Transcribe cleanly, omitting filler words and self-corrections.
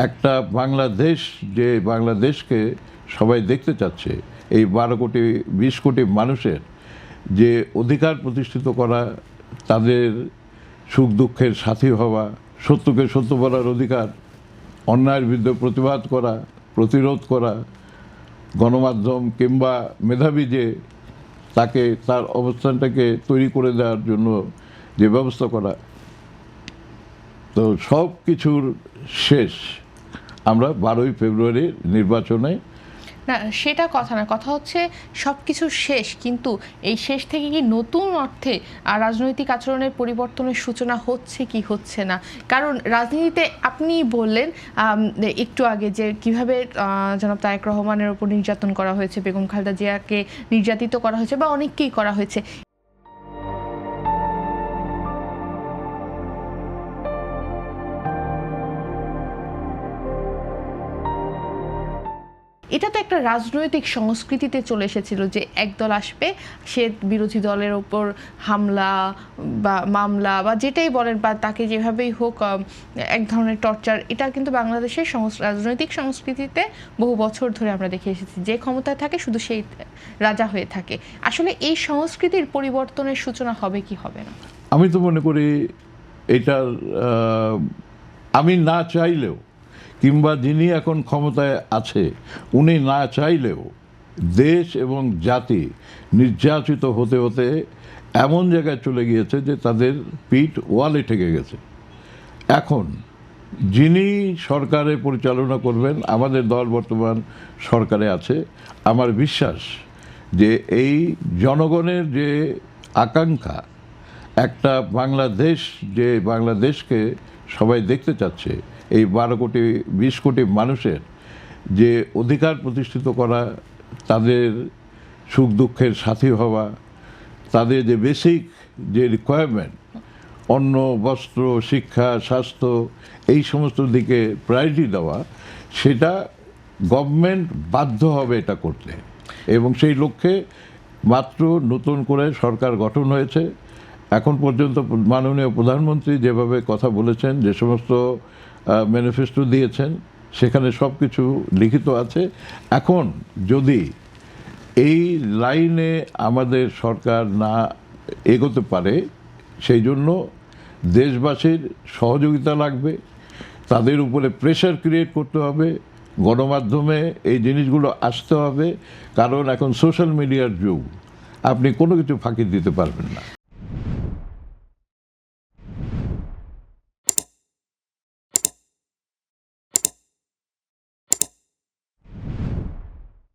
একটা বাংলাদেশ, যে বাংলাদেশকে সবাই দেখতে চাচ্ছে, এই 12 কোটি 20 কোটি মানুষের যে অধিকার প্রতিষ্ঠিত করা, তাদের সুখ দুঃখের সাথী হওয়া, সত্যকে সত্য বলার অধিকার, অন্যায়ের বিরুদ্ধে প্রতিবাদ করা, প্রতিরোধ করা, গণমাধ্যম কিংবা মেধাবী যে তাকে তার অবস্থানটাকে তৈরি করে দেওয়ার জন্য যে ব্যবস্থা করা, তো সব কিছুর শেষ আমরা 12ই ফেব্রুয়ারির নির্বাচনে। না, সেটা কথা না, কথা হচ্ছে সব কিছু শেষ, কিন্তু এই শেষ থেকে কি নতুন অর্থে রাজনৈতিক আচরণের পরিবর্তনের সূচনা হচ্ছে কি হচ্ছে না? কারণ রাজনীতিতে আপনি বললেন একটু আগে যে কিভাবে জনাব তারেক রহমানের উপর নির্যাতন করা হয়েছে, বেগম খালেদা জিয়াকে নির্যাতিত করা হয়েছে বা অনেককেই করা হয়েছে। এটা তো একটা রাজনৈতিক সংস্কৃতিতে চলে এসেছিল যে একদল আসবে, সে বিরোধী দলের ওপর হামলা বা মামলা বা যেটাই বলেন, বা তাকে যেভাবেই হোক এক ধরনের টর্চার। এটা কিন্তু বাংলাদেশের রাজনৈতিক সংস্কৃতিতে বহু বছর ধরে আমরা দেখে এসেছি, যে ক্ষমতায় থাকে শুধু সেই রাজা হয়ে থাকে। আসলে এই সংস্কৃতির পরিবর্তনের সূচনা হবে কি হবে না? আমি তো মনে করি এটা আমি না চাইলেও, কিংবা যিনি এখন ক্ষমতায় আছে উনি না চাইলেও, দেশ এবং জাতি নির্যাতিত হতে হতে এমন জায়গায় চলে গিয়েছে যে তাদের পিঠ ওয়ালে ঠেকে গেছে। এখন যিনি সরকারে পরিচালনা করবেন, আমাদের দল বর্তমান সরকারে আছে, আমার বিশ্বাস যে এই জনগণের যে আকাঙ্ক্ষা, একটা বাংলাদেশ, যে বাংলাদেশকে সবাই দেখতে চাচ্ছে, এই 12 কোটি 20 কোটি মানুষের যে অধিকার প্রতিষ্ঠিত করা, তাদের সুখ দুঃখের সাথী হওয়া, তাদের যে বেসিক যে রিকোয়ারমেন্ট, অন্ন, বস্ত্র, শিক্ষা, স্বাস্থ্য, এই সমস্ত দিকে প্রায়োরিটি দেওয়া, সেটা গভর্নমেন্ট বাধ্য হবে এটা করতে। এবং সেই লক্ষ্যে মাত্র নতুন করে সরকার গঠন হয়েছে। এখন পর্যন্ত মাননীয় প্রধানমন্ত্রী যেভাবে কথা বলেছেন, যে সমস্ত ম্যানিফেস্টো দিয়েছেন, সেখানে সব কিছু লিখিত আছে। এখন যদি এই লাইনে আমাদের সরকার না এগোতে পারে, সেই জন্য দেশবাসীর সহযোগিতা লাগবে, তাদের উপরে প্রেশার ক্রিয়েট করতে হবে, গণমাধ্যমে এই জিনিসগুলো আসতে হবে। কারণ এখন সোশ্যাল মিডিয়ার যুগ, আপনি কোনো কিছু ফাঁকি দিতে পারবেন না।